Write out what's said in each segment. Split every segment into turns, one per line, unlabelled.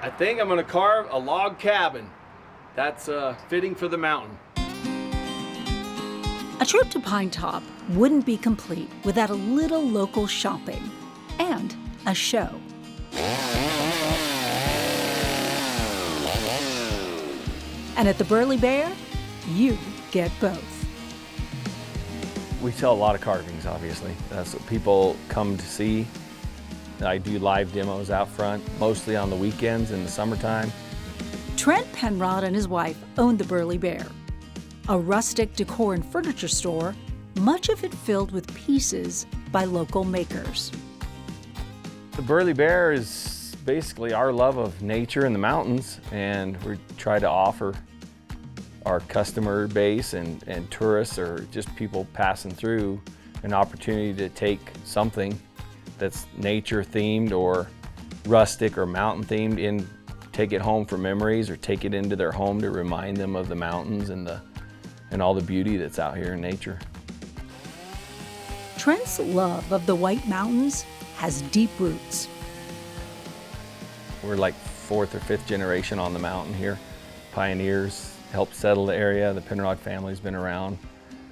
I think I'm gonna carve a log cabin. That's fitting for the mountain.
A trip to Pinetop wouldn't be complete without a little local shopping and a show. And at the Burley Bear, you get both.
We sell a lot of carvings, obviously. That's what people come to see. I do live demos out front, mostly on the weekends in the summertime.
Trent Penrod and his wife own the Burley Bear, a rustic decor and furniture store, much of it filled with pieces by local makers.
The Burley Bear is basically our love of nature and the mountains, and we try to offer our customer base and tourists or just people passing through an opportunity to take something that's nature themed or rustic or mountain themed and take it home for memories, or take it into their home to remind them of the mountains and all the beauty that's out here in nature.
Trent's love of the White Mountains has deep roots.
We're like 4th or 5th generation on the mountain here. Pioneers helped settle the area. The Penrod family's been around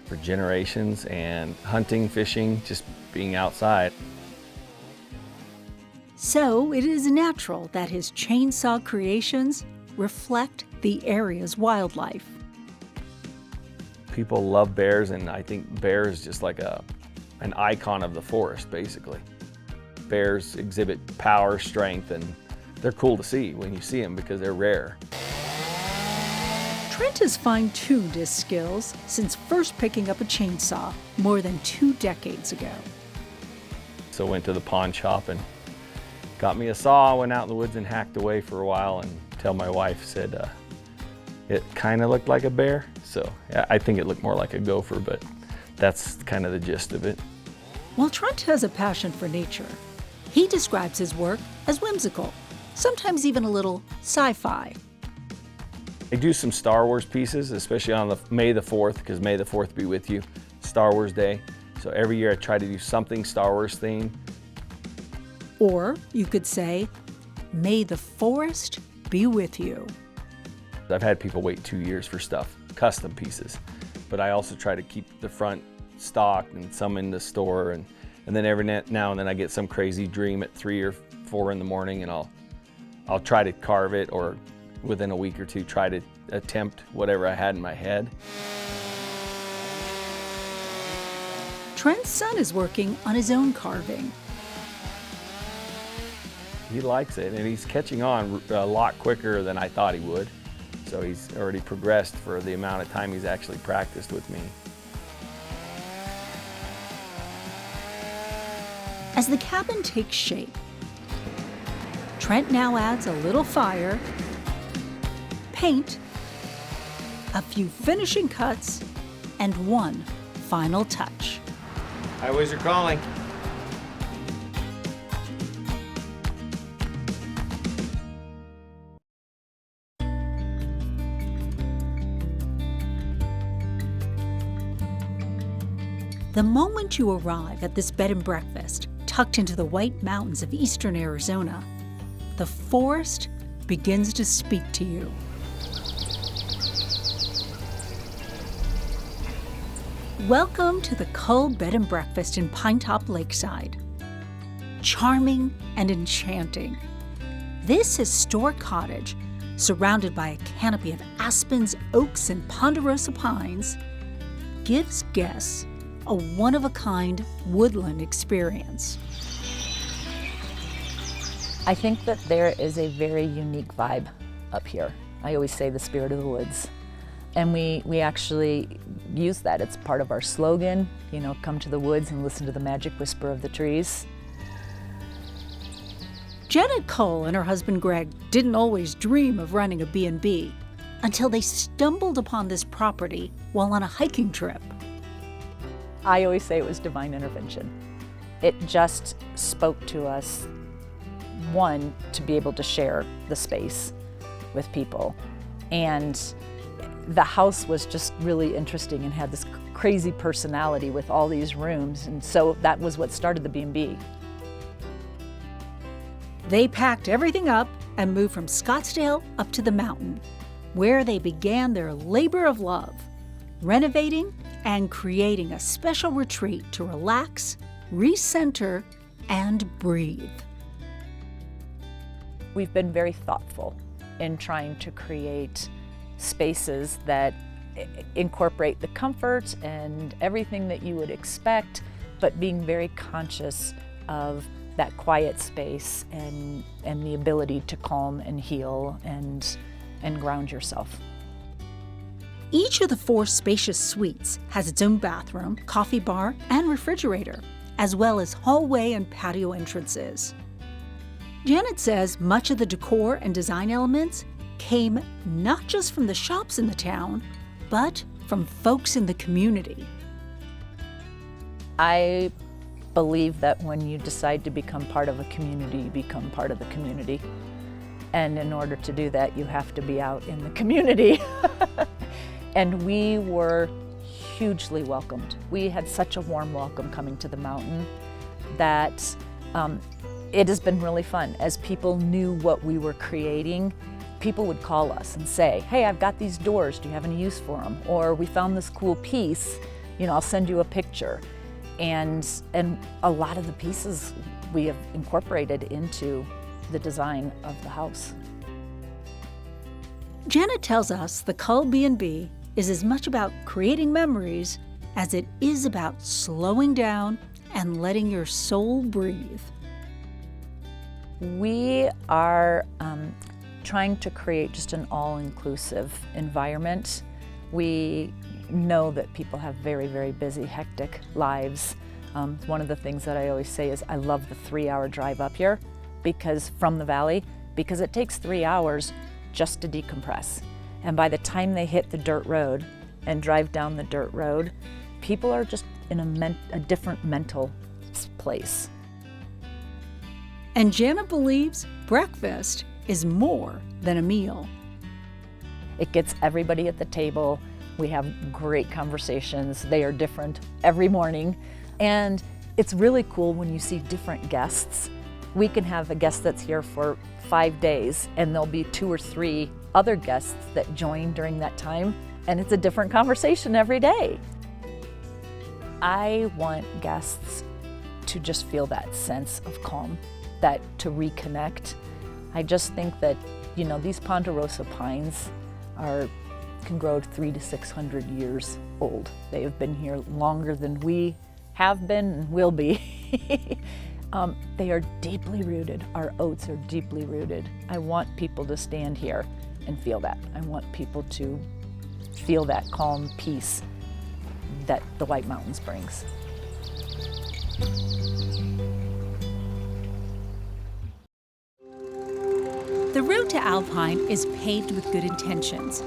for generations, and hunting, fishing, just being outside.
So it is natural that his chainsaw creations reflect the area's wildlife.
People love bears, and I think bear is just like an icon of the forest, basically. Bears exhibit power, strength, and they're cool to see when you see them because they're rare.
Trent has fine-tuned his skills since first picking up a chainsaw more than 2 decades ago.
So went to the pawn shop and got me a saw, went out in the woods and hacked away for a while, until my wife said it kind of looked like a bear. So yeah, I think it looked more like a gopher, but that's kind of the gist of it.
While Trent has a passion for nature, he describes his work as whimsical, sometimes even a little sci-fi.
I do some Star Wars pieces, especially on May the 4th, because May the 4th be with you, Star Wars Day. So every year I try to do something Star Wars themed.
Or you could say, may the forest be with you.
I've had people wait 2 years for stuff, custom pieces, but I also try to keep the front stocked and some in the store, and then every now and then I get some crazy dream at 3 or 4 in the morning, and I'll try to carve it, or within a week or two try to attempt whatever I had in my head.
Trent's son is working on his own carving.
He likes it, and he's catching on a lot quicker than I thought he would. So he's already progressed for the amount of time he's actually practiced with me.
As the cabin takes shape, Trent now adds a little fire, paint, a few finishing cuts, and one final touch.
Highways are calling.
The moment you arrive at this bed and breakfast, tucked into the White Mountains of eastern Arizona, the forest begins to speak to you. Welcome to the Cull Bed and Breakfast in Pinetop Lakeside. Charming and enchanting, this historic cottage, surrounded by a canopy of aspens, oaks, and ponderosa pines, gives guests a one-of-a-kind woodland experience.
I think that there is a very unique vibe up here. I always say the spirit of the woods. And we actually use that. It's part of our slogan, come to the woods and listen to the magic whisper of the trees.
Janet Cull and her husband Greg didn't always dream of running a B&B until they stumbled upon this property while on a hiking trip.
I always say it was divine intervention. It just spoke to us, one, to be able to share the space with people. And the house was just really interesting and had this crazy personality with all these rooms. And so that was what started the B&B.
They packed everything up and moved from Scottsdale up to the mountain, where they began their labor of love, renovating and creating a special retreat to relax, recenter, and breathe.
We've been very thoughtful in trying to create spaces that incorporate the comfort and everything that you would expect, but being very conscious of that quiet space and the ability to calm and heal and ground yourself.
Each of the 4 spacious suites has its own bathroom, coffee bar, and refrigerator, as well as hallway and patio entrances. Janet says much of the decor and design elements came not just from the shops in the town, but from folks in the community.
I believe that when you decide to become part of a community, you become part of the community. And in order to do that, you have to be out in the community. And we were hugely welcomed. We had such a warm welcome coming to the mountain that it has been really fun. As people knew what we were creating, people would call us and say, hey, I've got these doors, do you have any use for them? Or we found this cool piece, I'll send you a picture. And a lot of the pieces we have incorporated into the design of the house.
Janet tells us the Cull B&B is as much about creating memories as it is about slowing down and letting your soul breathe.
We are trying to create just an all-inclusive environment. We know that people have very, very busy, hectic lives. One of the things that I always say is I love the 3-hour drive up here from the valley, because it takes 3 hours just to decompress. And by the time they hit the dirt road and drive down the dirt road, people are just in a different mental place.
And Janet believes breakfast is more than a meal.
It gets everybody at the table. We have great conversations. They are different every morning. And it's really cool when you see different guests. We can have a guest that's here for 5 days, and there'll be 2 or 3 other guests that join during that time, and it's a different conversation every day. I want guests to just feel that sense of calm, that to reconnect. I just think that, these ponderosa pines can grow 300 to 600 years old. They have been here longer than we have been and will be. They are deeply rooted. Our oats are deeply rooted. I want people to stand here and feel that. I want people to feel that calm peace that the White Mountains brings.
The road to Alpine is paved with good intentions,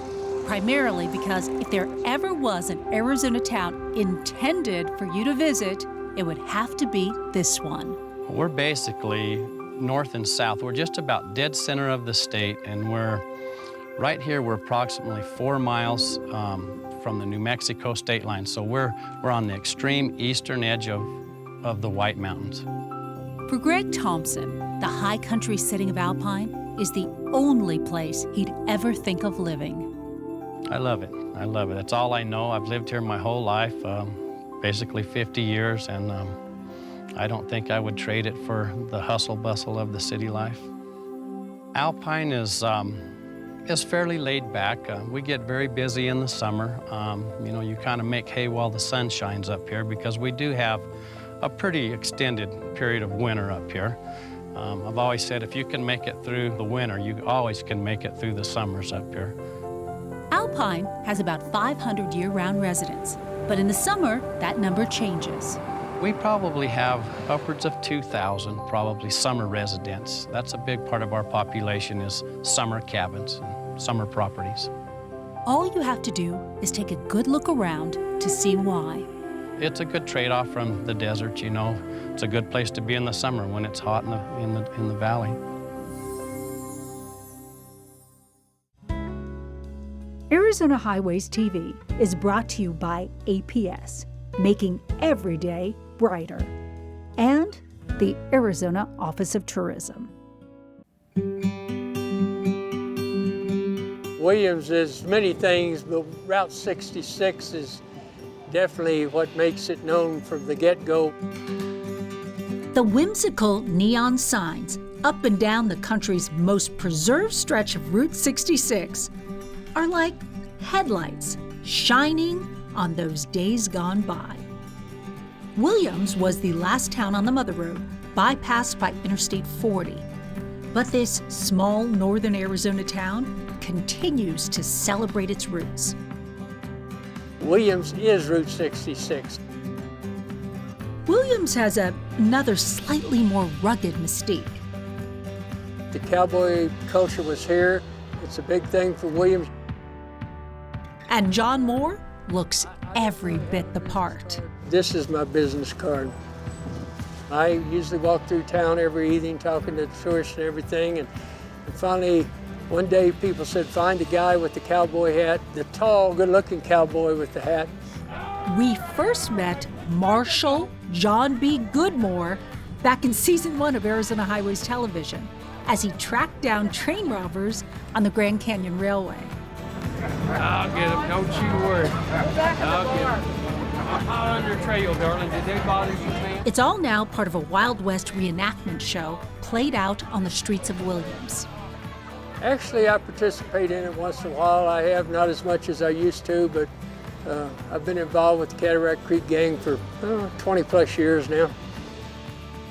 primarily because if there ever was an Arizona town intended for you to visit, it would have to be this one.
We're basically north and south. We're just about dead center of the state, and we're right here. We're approximately 4 miles from the New Mexico state line. So we're on the extreme eastern edge of the White Mountains.
For Greg Thompson, the high country setting of Alpine is the only place he'd ever think of living.
I love it. I love it. That's all I know. I've lived here my whole life, basically 50 years, and I don't think I would trade it for the hustle bustle of the city life. Alpine is fairly laid back. We get very busy in the summer. You kind of make hay while the sun shines up here, because we do have a pretty extended period of winter up here. I've always said if you can make it through the winter, you always can make it through the summers up here.
Alpine has about 500 year-round residents, but in the summer, that number changes.
We probably have upwards of 2,000 probably summer residents. That's a big part of our population, is summer cabins and summer properties.
All you have to do is take a good look around to see why.
It's a good trade-off from the desert, It's a good place to be in the summer when it's hot in the valley.
Arizona Highways TV is brought to you by APS, making every day brighter, and the Arizona Office of Tourism.
Williams is many things, but Route 66 is definitely what makes it known from the get-go.
The whimsical neon signs up and down the country's most preserved stretch of Route 66 are like headlights shining on those days gone by. Williams was the last town on the Mother Road, bypassed by Interstate 40. But this small northern Arizona town continues to celebrate its roots.
Williams is Route 66.
Williams has another slightly more rugged mystique.
The cowboy culture was here. It's a big thing for Williams.
And John Moore looks every bit the part.
This is my business card. I usually walk through town every evening talking to tourists and everything. And finally, one day people said, find the guy with the cowboy hat, the tall, good-looking cowboy with the hat.
We first met Marshal John B. Goodmore back in season 1 of Arizona Highways Television as he tracked down train robbers on the Grand Canyon Railway.
I'll get him, don't you worry. I'll get him. I'm on your trail, darling. Did they bother you, man?
It's all now part of a Wild West reenactment show played out on the streets of Williams.
Actually, I participate in it once in a while. I have, not as much as I used to, but I've been involved with the Cataract Creek Gang for 20 plus years now.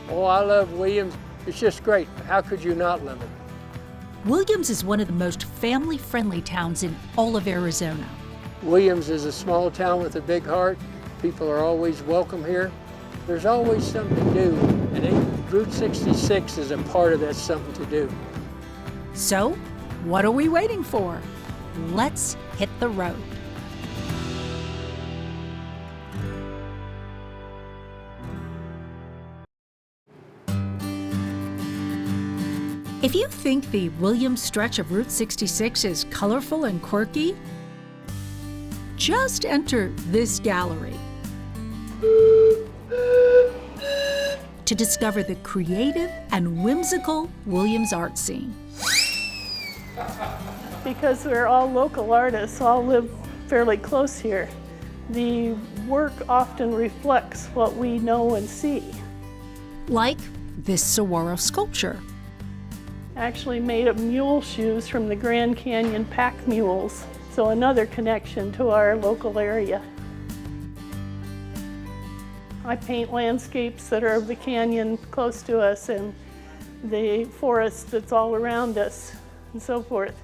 Oh, I love Williams. It's just great. How could you not love it?
Williams is one of the most family-friendly towns in all of Arizona.
Williams is a small town with a big heart. People are always welcome here. There's always something to do, and Route 66 is a part of that something to do.
So, what are we waiting for? Let's hit the road. If you think the Williams stretch of Route 66 is colorful and quirky, just enter this gallery to discover the creative and whimsical Williams art scene.
Because we're all local artists, all live fairly close here, the work often reflects what we know and see.
Like this saguaro sculpture.
Actually made of mule shoes from the Grand Canyon pack mules, so another connection to our local area. I paint landscapes that are of the canyon close to us and the forest that's all around us and so forth.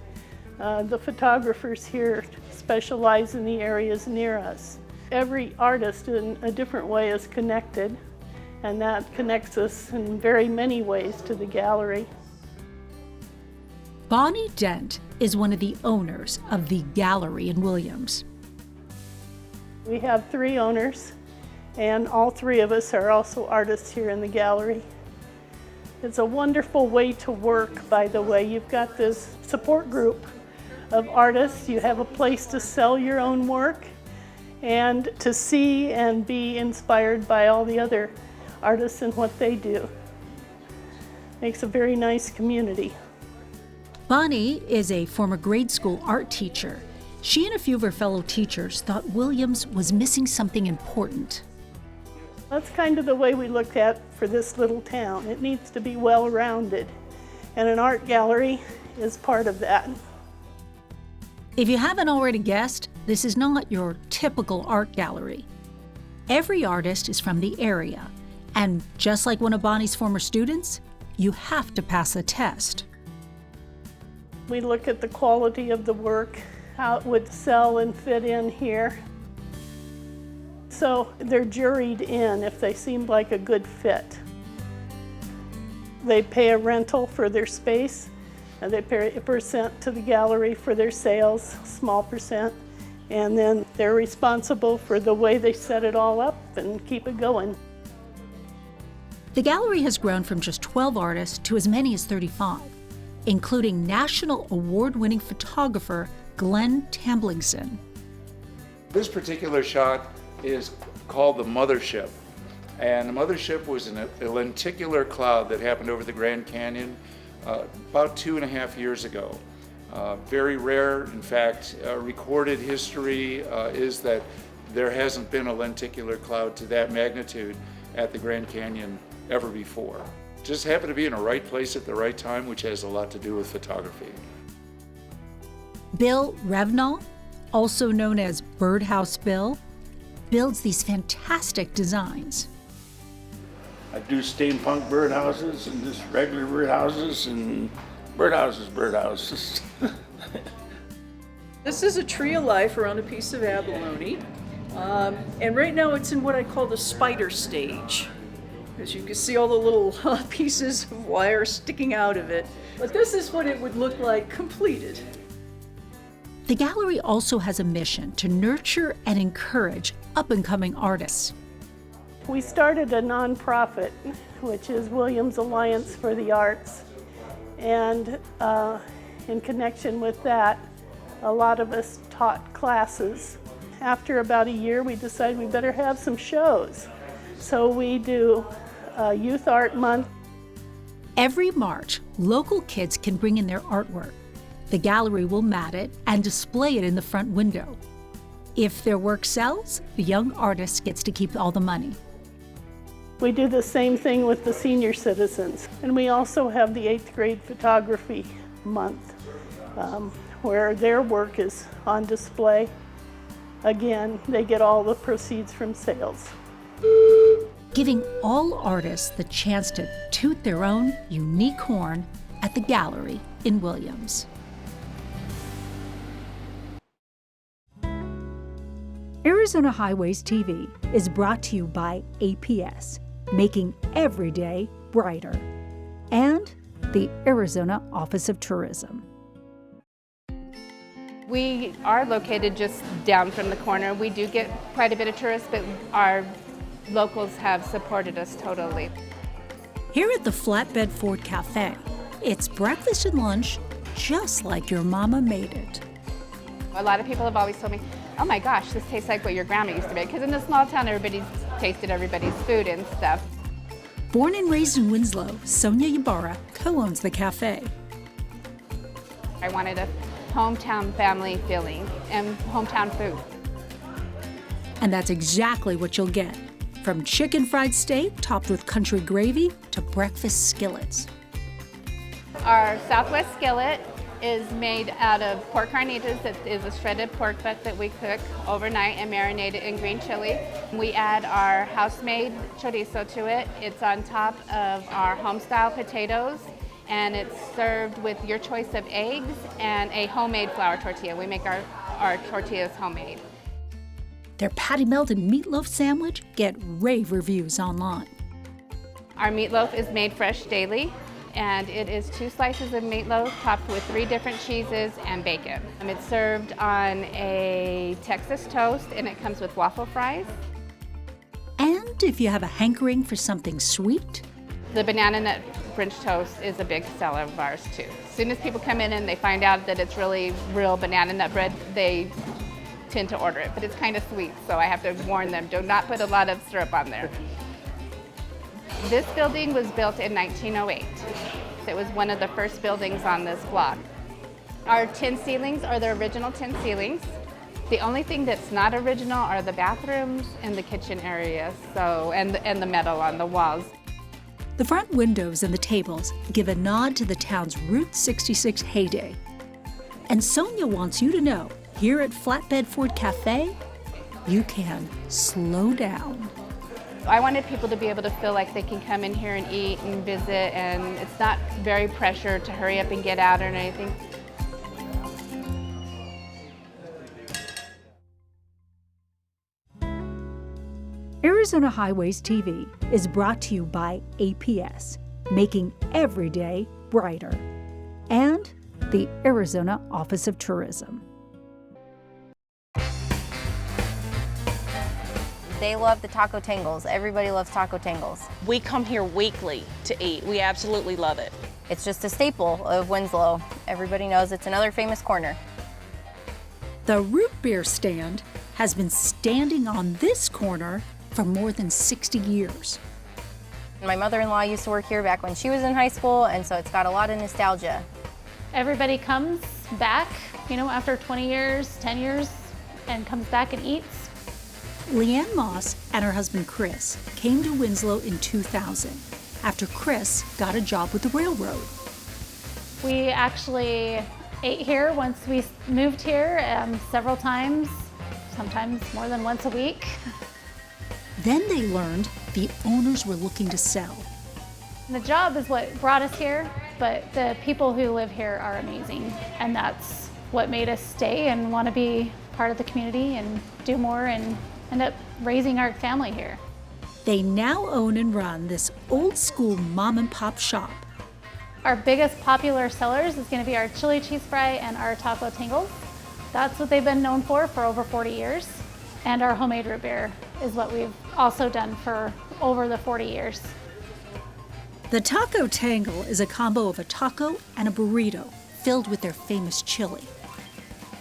The photographers here specialize in the areas near us. Every artist in a different way is connected, and that connects us in very many ways to the gallery.
Bonnie Dent is one of the owners of the gallery in Williams.
We have 3 owners, and all 3 of us are also artists here in the gallery. It's a wonderful way to work, by the way. You've got this support group of artists. You have a place to sell your own work and to see and be inspired by all the other artists and what they do. Makes a very nice community.
Bonnie is a former grade school art teacher. She and a few of her fellow teachers thought Williams was missing something important.
That's kind of the way we look at for this little town. It needs to be well-rounded, and an art gallery is part of that.
If you haven't already guessed, this is not your typical art gallery. Every artist is from the area, and just like one of Bonnie's former students, you have to pass a test.
We look at the quality of the work, how it would sell and fit in here. So they're juried in if they seem like a good fit. They pay a rental for their space, and they pay a percent to the gallery for their sales, small percent, and then they're responsible for the way they set it all up and keep it going.
The gallery has grown from just 12 artists to as many as 35. Including national award-winning photographer Glenn Tamblingson.
This particular shot is called the Mothership. And the Mothership was a lenticular cloud that happened over the Grand Canyon about 2.5 years ago. Very rare, in fact, recorded history is that there hasn't been a lenticular cloud to that magnitude at the Grand Canyon ever before. Just happened to be in the right place at the right time, which has a lot to do with photography.
Bill Revnall, also known as Birdhouse Bill, builds these fantastic designs.
I do steampunk birdhouses and just regular birdhouses and birdhouses.
This is a tree of life around a piece of abalone. And right now it's in what I call the spider stage. As you can see all the little pieces of wire sticking out of it. But this is what it would look like completed.
The gallery also has a mission to nurture and encourage up-and-coming artists.
We started a nonprofit, which is Williams Alliance for the Arts. And in connection with that, a lot of us taught classes. After about a year, we decided we better have some shows. So we do Youth Art Month.
Every March, local kids can bring in their artwork. The gallery will mat it and display it in the front window. If their work sells, the young artist gets to keep all the money.
We do the same thing with the senior citizens. And we also have the 8th grade photography month, where their work is on display. Again, they get all the proceeds from sales.
Giving all artists the chance to toot their own unique horn at the gallery in Williams. Arizona Highways TV is brought to you by APS, making every day brighter, and the Arizona Office of Tourism.
We are located just down from the corner. We do get quite a bit of tourists, but our locals have supported us totally.
Here at the Flatbed Ford Cafe, it's breakfast and lunch just like your mama made it.
A lot of people have always told me, oh my gosh, this tastes like what your grandma used to make, because in a small town, everybody's tasted everybody's food and stuff.
Born and raised in Winslow, Sonia Ybarra co-owns the cafe.
I wanted a hometown family feeling and hometown food.
And that's exactly what you'll get. From chicken fried steak topped with country gravy to breakfast skillets.
Our Southwest skillet is made out of pork carnitas. That is a shredded pork butt that we cook overnight and marinate it in green chili. We add our house-made chorizo to it. It's on top of our home-style potatoes, and it's served with your choice of eggs and a homemade flour tortilla. We make our tortillas homemade.
Their patty melt and meatloaf sandwich get rave reviews online.
Our meatloaf is made fresh daily, and it is 2 slices of meatloaf topped with 3 different cheeses and bacon. It's served on a Texas toast, and it comes with waffle fries.
And if you have a hankering for something sweet,
the banana nut French toast is a big seller of ours too. As soon as people come in and they find out that it's really real banana nut bread, they tend to order it, but it's kind of sweet, so I have to warn them, do not put a lot of syrup on there. This building was built in 1908. It was one of the first buildings on this block. Our tin ceilings are the original tin ceilings. The only thing that's not original are the bathrooms and the kitchen area, and the metal on the walls.
The front windows and the tables give a nod to the town's Route 66 heyday. And Sonia wants you to know, here at Flatbed Ford Cafe, you can slow down.
I wanted people to be able to feel like they can come in here and eat and visit, and it's not very pressured to hurry up and get out or anything.
Arizona Highways TV is brought to you by APS, making every day brighter, and the Arizona Office of Tourism.
They love the taco tangles. Everybody loves taco tangles.
We come here weekly to eat. We absolutely love it.
It's just a staple of Winslow. Everybody knows it's another famous corner.
The root beer stand has been standing on this corner for more than 60 years.
My mother-in-law used to work here back when she was in high school, and so it's got a lot of nostalgia.
Everybody comes back, after 20 years, 10 years, and comes back and eats.
Leanne Moss and her husband Chris came to Winslow in 2000 after Chris got a job with the railroad.
We actually ate here once we moved here several times, sometimes more than once a week.
Then they learned the owners were looking to sell.
The job is what brought us here, but the people who live here are amazing, and that's what made us stay and want to be part of the community and do more and end up raising our family here.
They now own and run this old school mom and pop shop.
Our biggest popular sellers is going to be our chili cheese fry and our taco tangles. That's what they've been known for over 40 years. And our homemade root beer is what we've also done for over the 40 years.
The taco tangle is a combo of a taco and a burrito filled with their famous chili.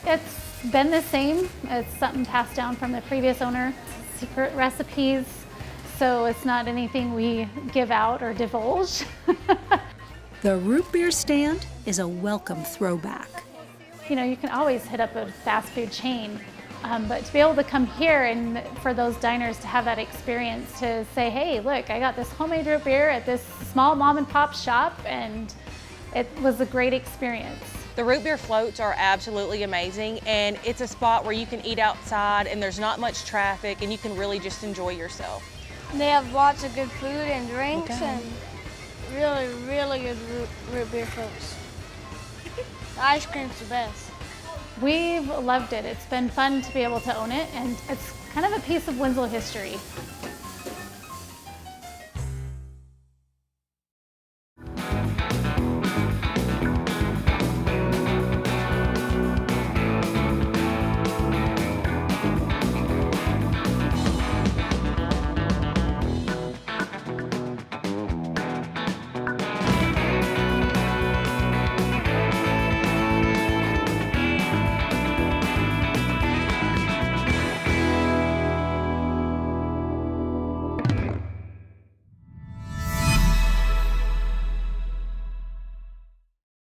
It's been the same. It's something passed down from the previous owner. Secret recipes, so it's not anything we give out or divulge.
The root beer stand is a welcome throwback.
You can always hit up a fast food chain, but to be able to come here and for those diners to have that experience to say, hey, look, I got this homemade root beer at this small mom and pop shop, and it was a great experience.
The root beer floats are absolutely amazing, and it's a spot where you can eat outside and there's not much traffic and you can really just enjoy yourself.
They have lots of good food and drinks and really, really good root beer floats. The ice cream's the best.
We've loved it. It's been fun to be able to own it, and it's kind of a piece of Winslow history.